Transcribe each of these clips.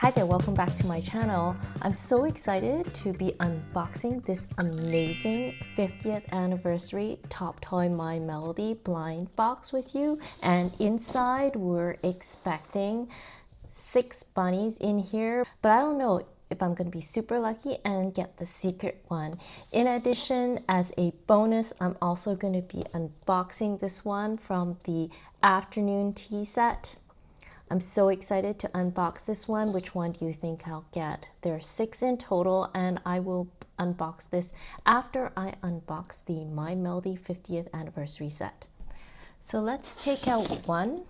Hi there, welcome back to my channel. I'm so excited to be unboxing this amazing 50th anniversary Top Toy My Melody blind box with you. And inside we're expecting 6 bunnies in here, but I don't know if I'm going to be super lucky and get the secret one. In addition, as a bonus, I'm also going to be unboxing this one from the afternoon tea set. I'm so excited to unbox this one. Which one do you think I'll get? There are 6 in total, and I will unbox this after I unbox the My Melody 50th anniversary set. So let's take out one.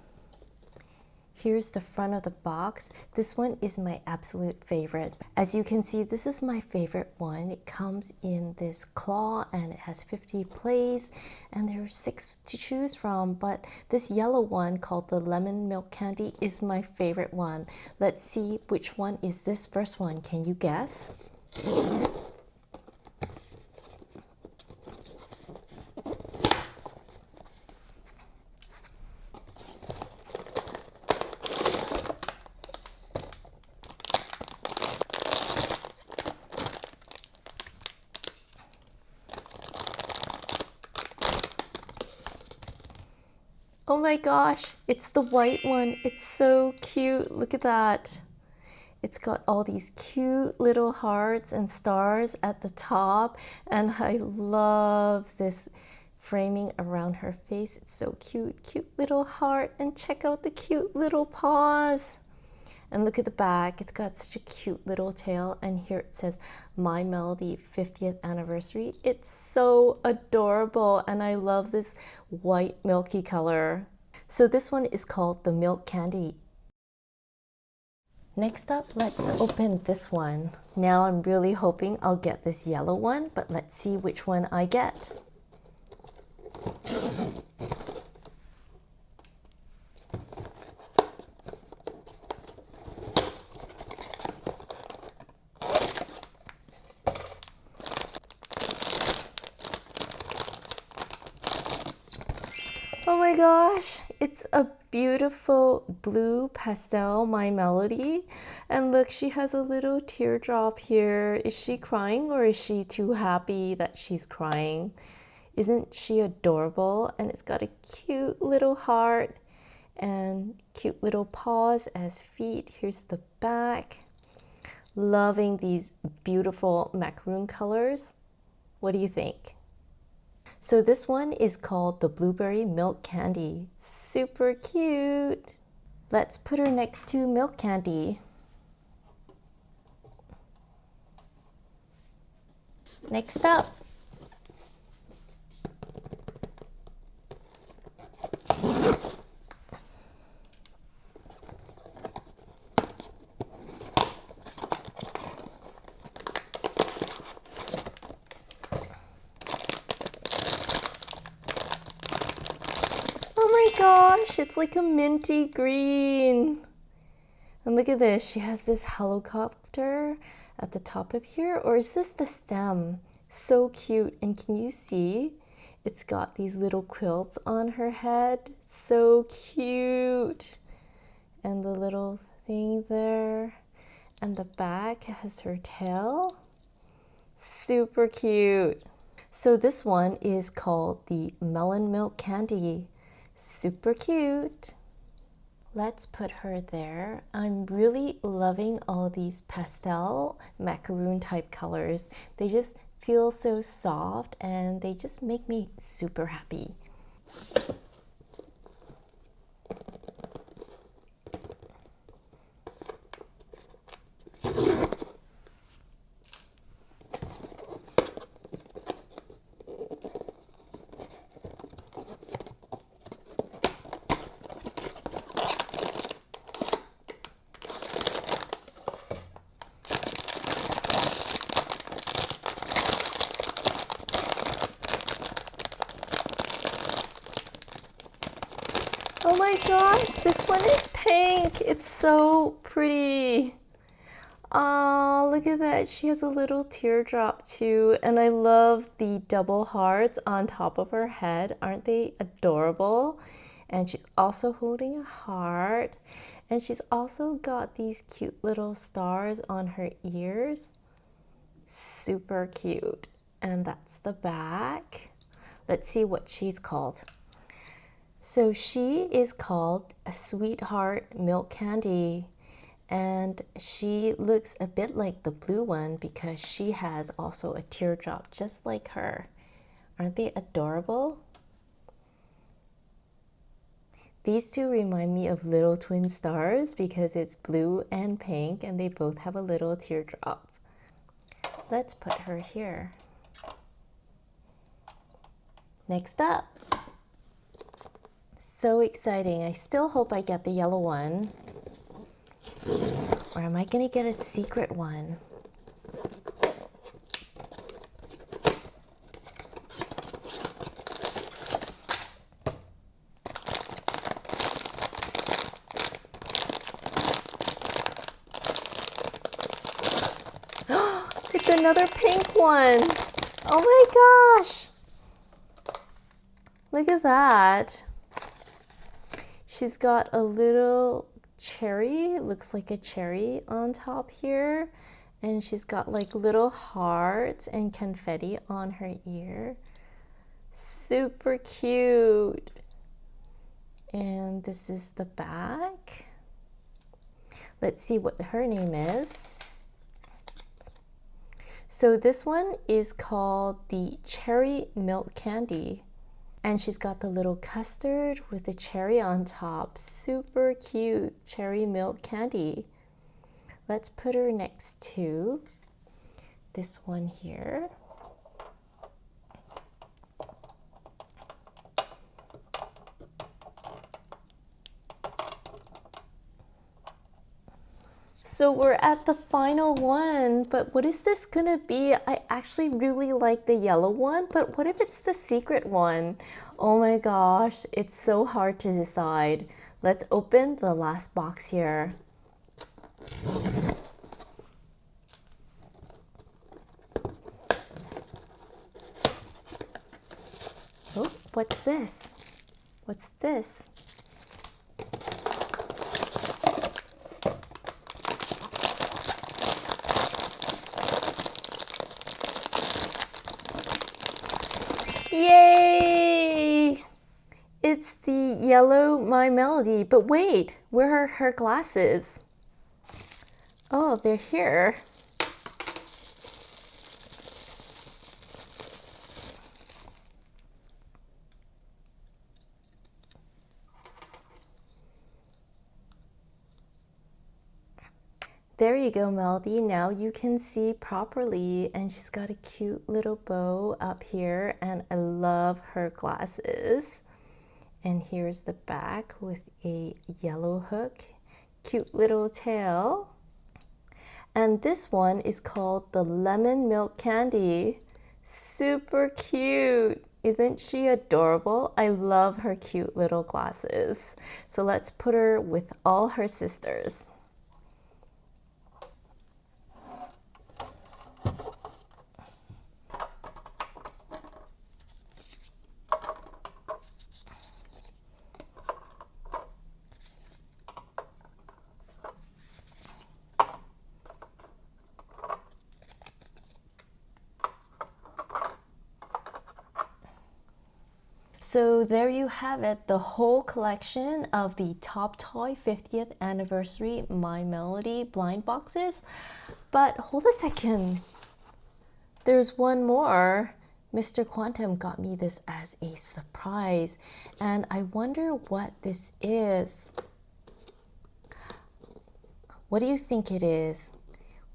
Here's the front of the box. This one is my absolute favorite. As you can see, this is my favorite one. It comes in this claw and it has 50 plays, and there are 6 to choose from, but this yellow one called the lemon milk candy is my favorite one. Let's see which one is this first one. Can you guess? Oh my gosh, it's the white one. It's so cute. Look at that. It's got all these cute little hearts and stars at the top, and I love this framing around her face. It's so cute. Cute little heart, and check out the cute little paws. And look at the back, it's got such a cute little tail, and here it says My Melody 50th anniversary. It's so adorable, and I love this white milky color. So this one is called the milk candy. Next up, let's open this one. Now I'm really hoping I'll get this yellow one, but let's see which one I get. Oh my gosh, it's a beautiful blue pastel My Melody. And look, she has a little teardrop here. Is she crying, or is she too happy that she's crying? Isn't she adorable? And it's got a cute little heart and cute little paws as feet. Here's the back. Loving these beautiful macaroon colors. What do you think? So this one is called the Blueberry Milk Candy. Super cute. Let's put her next to Milk Candy. Next up. Gosh, it's like a minty green. And look at this, she has this helicopter at the top of here, or is this the stem? So cute. And can you see it's got these little quilts on her head? So cute. And the little thing there, and the back has her tail. Super cute. So this one is called the Melon Milk Candy. Super cute. Let's put her there. I'm really loving all these pastel macaroon type colors. They just feel so soft, and they just make me super happy. Oh my gosh, this one is pink. It's so pretty. Oh, look at that. She has a little teardrop too. And I love the double hearts on top of her head. Aren't they adorable? And she's also holding a heart. And she's also got these cute little stars on her ears. Super cute. And that's the back. Let's see what she's called. So she is called a Sweetheart Milk Candy. And she looks a bit like the blue one because she has also a teardrop just like her. Aren't they adorable? These two remind me of little twin stars because it's blue and pink and they both have a little teardrop. Let's put her here. Next up. So exciting. I still hope I get the yellow one. Or am I gonna get a secret one? It's another pink one. Oh my gosh. Look at that. She's got a little cherry, looks like a cherry on top here, and she's got like little hearts and confetti on her ear. Super cute. And this is the back. Let's see what her name is. So this one is called the Cherry Milk Candy. And she's got the little custard with the cherry on top. Super cute cherry milk candy. Let's put her next to this one here. So we're at the final one, but what is this gonna be? I actually really like the yellow one, but what if it's the secret one? Oh my gosh, it's so hard to decide. Let's open the last box here. Oh, what's this? What's this? Yay! It's the yellow My Melody. But wait, where are her glasses? Oh, they're here. There you go, Melody. Now you can see properly, and she's got a cute little bow up here, and I love her glasses. And here's the back with a yellow hook, cute little tail. And this one is called the Lemon Milk Candy. Super cute. Isn't she adorable? I love her cute little glasses. So let's put her with all her sisters. So there you have it, the whole collection of the Top Toy 50th Anniversary My Melody blind boxes. But hold a second, there's one more. Mr. Quantum got me this as a surprise, and I wonder what this is. What do you think it is?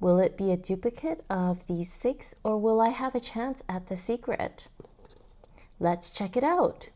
Will it be a duplicate of these 6, or will I have a chance at the secret? Let's check it out.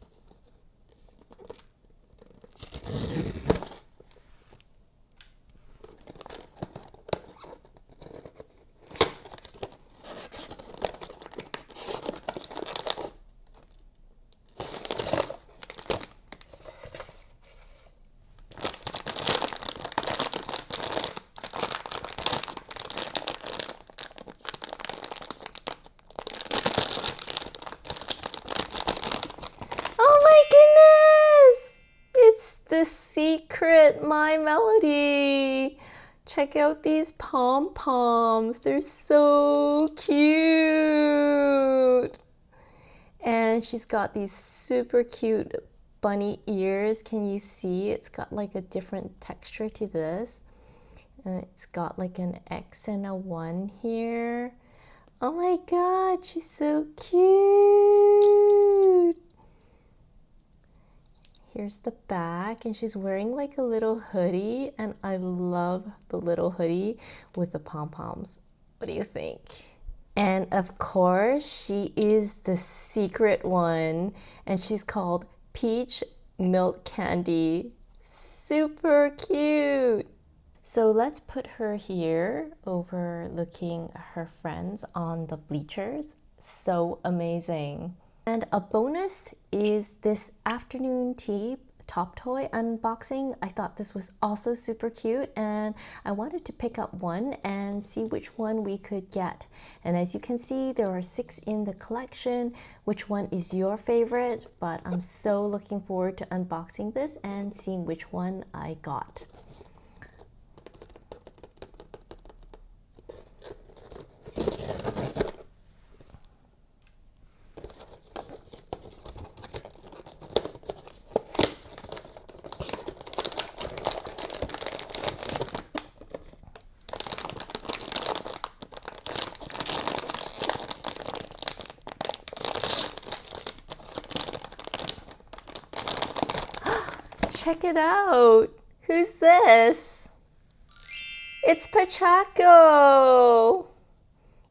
secret My Melody. Check out these pom-poms. They're so cute. And she's got these super cute bunny ears. Can you see? It's got like a different texture to this. It's got like an X and a 1 here. Oh my god, she's so cute. Here's the back, and she's wearing like a little hoodie, and I love the little hoodie with the pom-poms. What do you think? And of course, she is the secret one, and she's called Peach Milk Candy. Super cute. So let's put her here overlooking her friends on the bleachers. So amazing. And a bonus is this afternoon tea top toy unboxing. I thought this was also super cute, and I wanted to pick up one and see which one we could get. And as you can see, there are 6 in the collection. Which one is your favorite? But I'm so looking forward to unboxing this and seeing which one I got. Check it out! Who's this? It's Pochacco!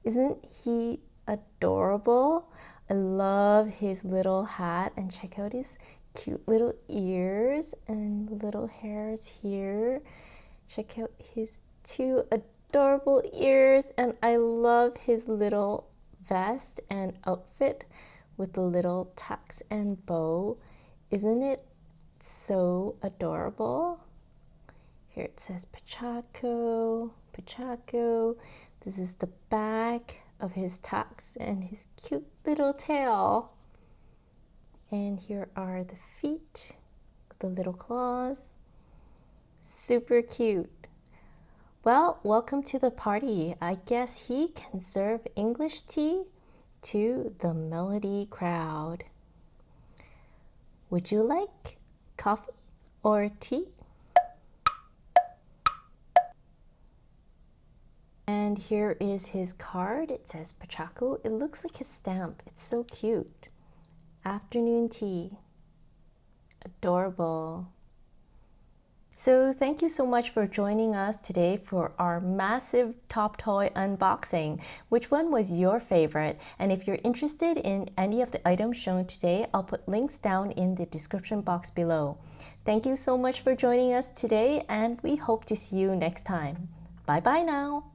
Isn't he adorable? I love his little hat, and check out his cute little ears and little hairs here. Check out his 2 adorable ears, and I love his little vest and outfit with the little tucks and bow. Isn't it so adorable? Here it says Pochacco, Pochacco. This is the back of his tucks and his cute little tail. And here are the feet with the little claws. Super cute. Well, welcome to the party. I guess he can serve English tea to the Melody crowd. Would you like coffee or tea? And here is his card. It says Pochacco. It looks like his stamp. It's so cute. Afternoon tea. Adorable. So thank you so much for joining us today for our massive top toy unboxing. Which one was your favorite? And if you're interested in any of the items shown today, I'll put links down in the description box below. Thank you so much for joining us today, and we hope to see you next time. Bye bye now.